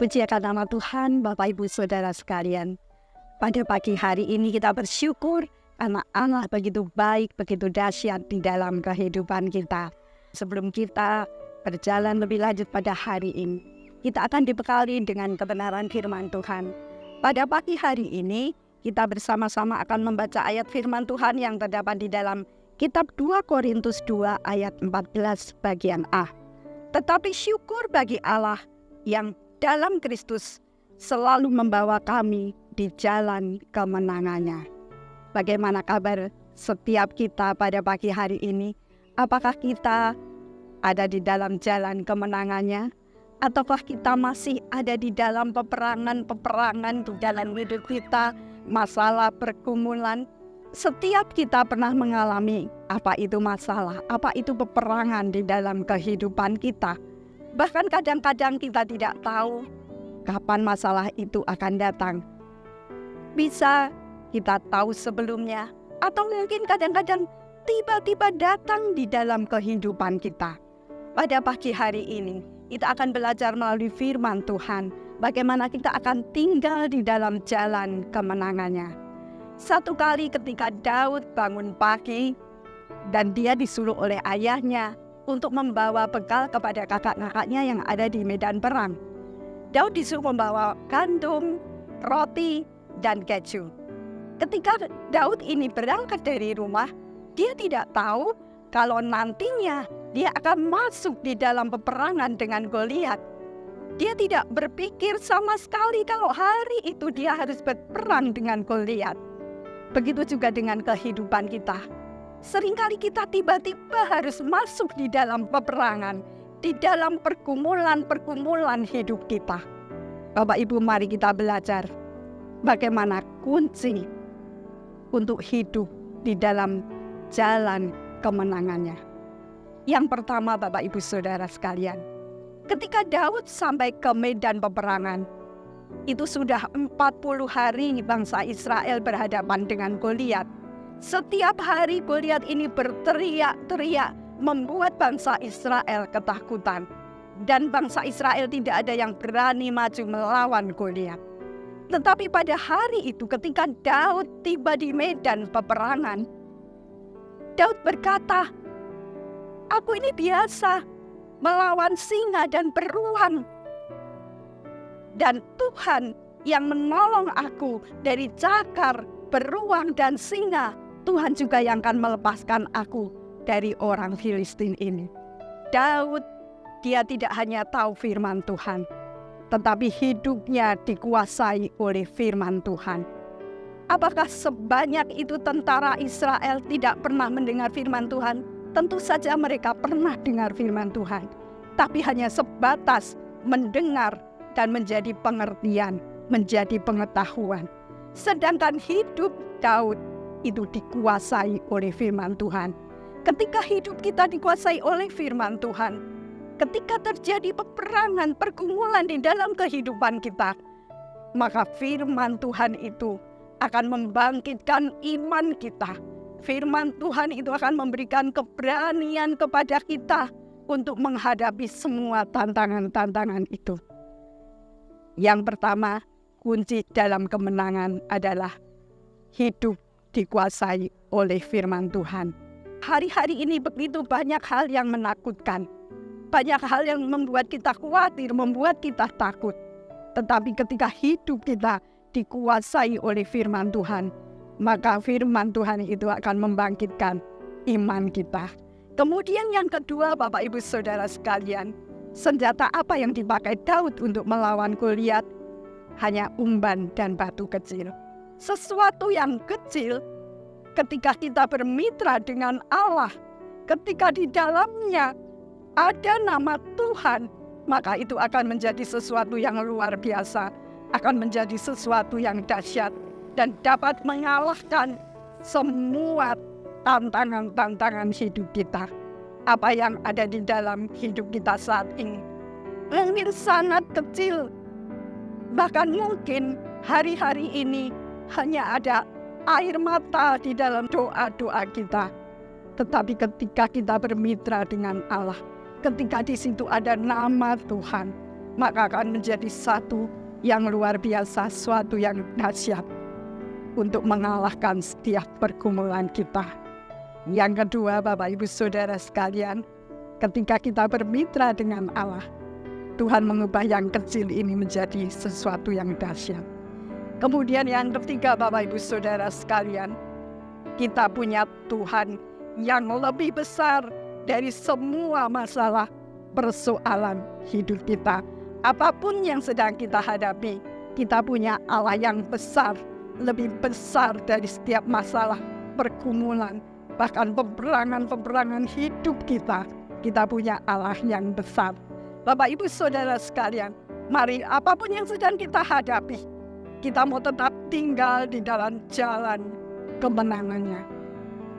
Puji akan nama Tuhan, Bapak Ibu Saudara sekalian. Pada pagi hari ini kita bersyukur karena Allah begitu baik, begitu dahsyat di dalam kehidupan kita. Sebelum kita berjalan lebih lanjut pada hari ini, kita akan dibekali dengan kebenaran firman Tuhan. Pada pagi hari ini, kita bersama-sama akan membaca ayat firman Tuhan yang terdapat di dalam kitab 2 Korintus 2 ayat 14 bagian A. Tetapi syukur bagi Allah yang dalam Kristus selalu membawa kami di jalan kemenangannya. Bagaimana kabar setiap kita pada pagi hari ini? Apakah kita ada di dalam jalan kemenangannya? Ataukah kita masih ada di dalam peperangan di dalam hidup kita, masalah pergumulan? Setiap kita pernah mengalami apa itu masalah, apa itu peperangan di dalam kehidupan kita. Bahkan kadang-kadang kita tidak tahu kapan masalah itu akan datang. Bisa kita tahu sebelumnya, atau mungkin kadang-kadang tiba-tiba datang di dalam kehidupan kita. Pada pagi hari ini, kita akan belajar melalui firman Tuhan, bagaimana kita akan tinggal di dalam jalan kemenangannya. Satu kali ketika Daud bangun pagi, dan dia disuruh oleh ayahnya untuk membawa bekal kepada kakak-kakaknya yang ada di medan perang. Daud disuruh membawa gandum, roti, dan keju. Ketika Daud ini berangkat dari rumah, dia tidak tahu kalau nantinya dia akan masuk di dalam peperangan dengan Goliat. Dia tidak berpikir sama sekali kalau hari itu dia harus berperang dengan Goliat. Begitu juga dengan kehidupan kita. Seringkali kita tiba-tiba harus masuk di dalam peperangan, di dalam pergumulan hidup kita. Bapak Ibu, mari kita belajar bagaimana kunci untuk hidup di dalam jalan kemenangannya. Yang pertama, Bapak Ibu Saudara sekalian, ketika Daud sampai ke medan peperangan, itu sudah 40 hari bangsa Israel berhadapan dengan Goliat. Setiap hari Goliat ini berteriak-teriak membuat bangsa Israel ketakutan. Dan bangsa Israel tidak ada yang berani maju melawan Goliat. Tetapi pada hari itu ketika Daud tiba di medan peperangan, Daud berkata, "Aku ini biasa melawan singa dan beruang. Dan Tuhan yang menolong aku dari cakar, beruang, dan singa, Tuhan juga yang akan melepaskan aku dari orang Filistin ini." Daud, dia tidak hanya tahu firman Tuhan, tetapi hidupnya dikuasai oleh firman Tuhan. Apakah sebanyak itu tentara Israel tidak pernah mendengar firman Tuhan? Tentu saja mereka pernah dengar firman Tuhan, tapi hanya sebatas mendengar dan menjadi pengertian, menjadi pengetahuan. Sedangkan hidup Daud itu dikuasai oleh firman Tuhan. Ketika hidup kita dikuasai oleh firman Tuhan, ketika terjadi peperangan, pergumulan di dalam kehidupan kita, maka firman Tuhan itu akan membangkitkan iman kita. Firman Tuhan itu akan memberikan keberanian kepada kita untuk menghadapi semua tantangan-tantangan itu. Yang pertama, kunci dalam kemenangan adalah hidup dikuasai oleh firman Tuhan. Hari-hari ini begitu banyak hal yang menakutkan. Banyak hal yang membuat kita khawatir, membuat kita takut. Tetapi ketika hidup kita dikuasai oleh firman Tuhan, maka firman Tuhan itu akan membangkitkan iman kita. Kemudian yang kedua, Bapak Ibu Saudara sekalian, senjata apa yang dipakai Daud untuk melawan Goliat? Hanya umban dan batu kecil. Sesuatu yang kecil, ketika kita bermitra dengan Allah, ketika di dalamnya ada nama Tuhan, maka itu akan menjadi sesuatu yang luar biasa, akan menjadi sesuatu yang dahsyat, dan dapat mengalahkan semua tantangan-tantangan hidup kita. Apa yang ada di dalam hidup kita saat ini mungkin sangat kecil. Bahkan mungkin hari-hari ini hanya ada air mata di dalam doa-doa kita. Tetapi ketika kita bermitra dengan Allah, ketika di situ ada nama Tuhan, maka akan menjadi satu yang luar biasa, suatu yang dahsyat untuk mengalahkan setiap pergumulan kita. Yang kedua, Bapak Ibu Saudara sekalian, ketika kita bermitra dengan Allah, Tuhan mengubah yang kecil ini menjadi sesuatu yang dahsyat. Kemudian yang ketiga, Bapak Ibu Saudara sekalian, kita punya Tuhan yang lebih besar dari semua masalah persoalan hidup kita. Apapun yang sedang kita hadapi, kita punya Allah yang besar, lebih besar dari setiap masalah, pergumulan, bahkan peperangan-peperangan hidup kita. Kita punya Allah yang besar. Bapak Ibu Saudara sekalian, mari apapun yang sedang kita hadapi, kita mau tetap tinggal di dalam jalan kemenangannya.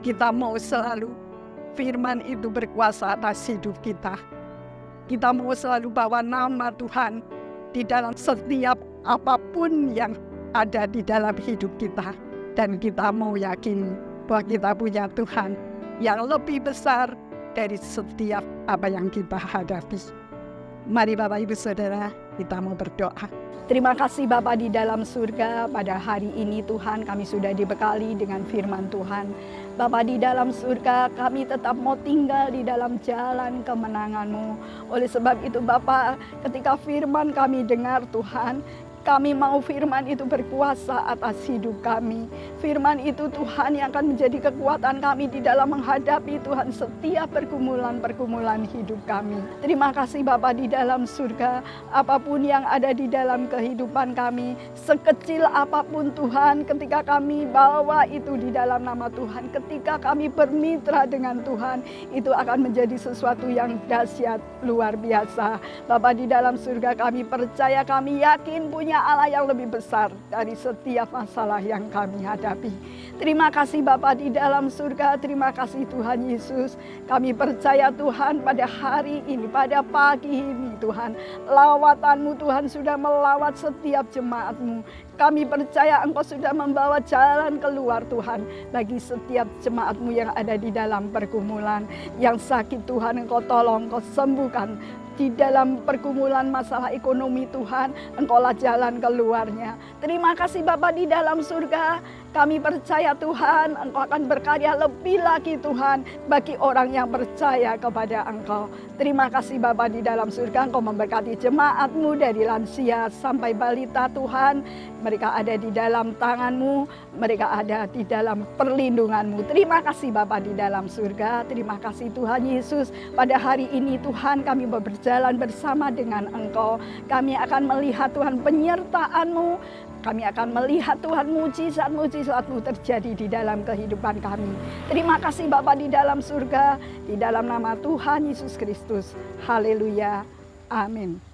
Kita mau selalu firman itu berkuasa atas hidup kita. Kita mau selalu bawa nama Tuhan di dalam setiap apapun yang ada di dalam hidup kita. Dan kita mau yakin bahwa kita punya Tuhan yang lebih besar dari setiap apa yang kita hadapi. Mari Bapak Ibu Saudara, kita mau berdoa. Terima kasih Bapa di dalam surga, pada hari ini Tuhan kami sudah dibekali dengan firman Tuhan. Bapa di dalam surga, kami tetap mau tinggal di dalam jalan kemenangan-Mu. Oleh sebab itu Bapa, ketika firman kami dengar Tuhan, kami mau firman itu berkuasa atas hidup kami. Firman itu Tuhan yang akan menjadi kekuatan kami di dalam menghadapi Tuhan setiap pergumulan-pergumulan hidup kami. Terima kasih Bapa di dalam surga, apapun yang ada di dalam kehidupan kami, sekecil apapun Tuhan, ketika kami bawa itu di dalam nama Tuhan, ketika kami bermitra dengan Tuhan, itu akan menjadi sesuatu yang dahsyat, luar biasa. Bapa di dalam surga, kami percaya, kami yakin punya Allah yang lebih besar dari setiap masalah yang kami hadapi. Terima kasih Bapa di dalam surga, terima kasih Tuhan Yesus. Kami percaya Tuhan pada hari ini, pada pagi ini Tuhan, lawatan-Mu Tuhan sudah melawat setiap jemaat-Mu. Kami percaya Engkau sudah membawa jalan keluar Tuhan bagi setiap jemaat-Mu yang ada di dalam pergumulan. Yang sakit Tuhan Engkau tolong, Engkau sembuhkan. Di dalam pergumulan masalah ekonomi Tuhan, Engkaulah jalan keluarnya. Terima kasih Bapa di dalam surga. Kami percaya Tuhan, Engkau akan berkarya lebih lagi Tuhan bagi orang yang percaya kepada Engkau. Terima kasih Bapa di dalam surga, Engkau memberkati jemaat-Mu dari lansia sampai balita Tuhan. Mereka ada di dalam tangan-Mu, mereka ada di dalam perlindungan-Mu. Terima kasih Bapa di dalam surga, terima kasih Tuhan Yesus. Pada hari ini Tuhan kami berjalan bersama dengan Engkau. Kami akan melihat Tuhan penyertaan-Mu. Kami akan melihat Tuhan mujizat-mujizat-Mu terjadi di dalam kehidupan kami. Terima kasih Bapa di dalam surga, di dalam nama Tuhan Yesus Kristus. Haleluya. Amin.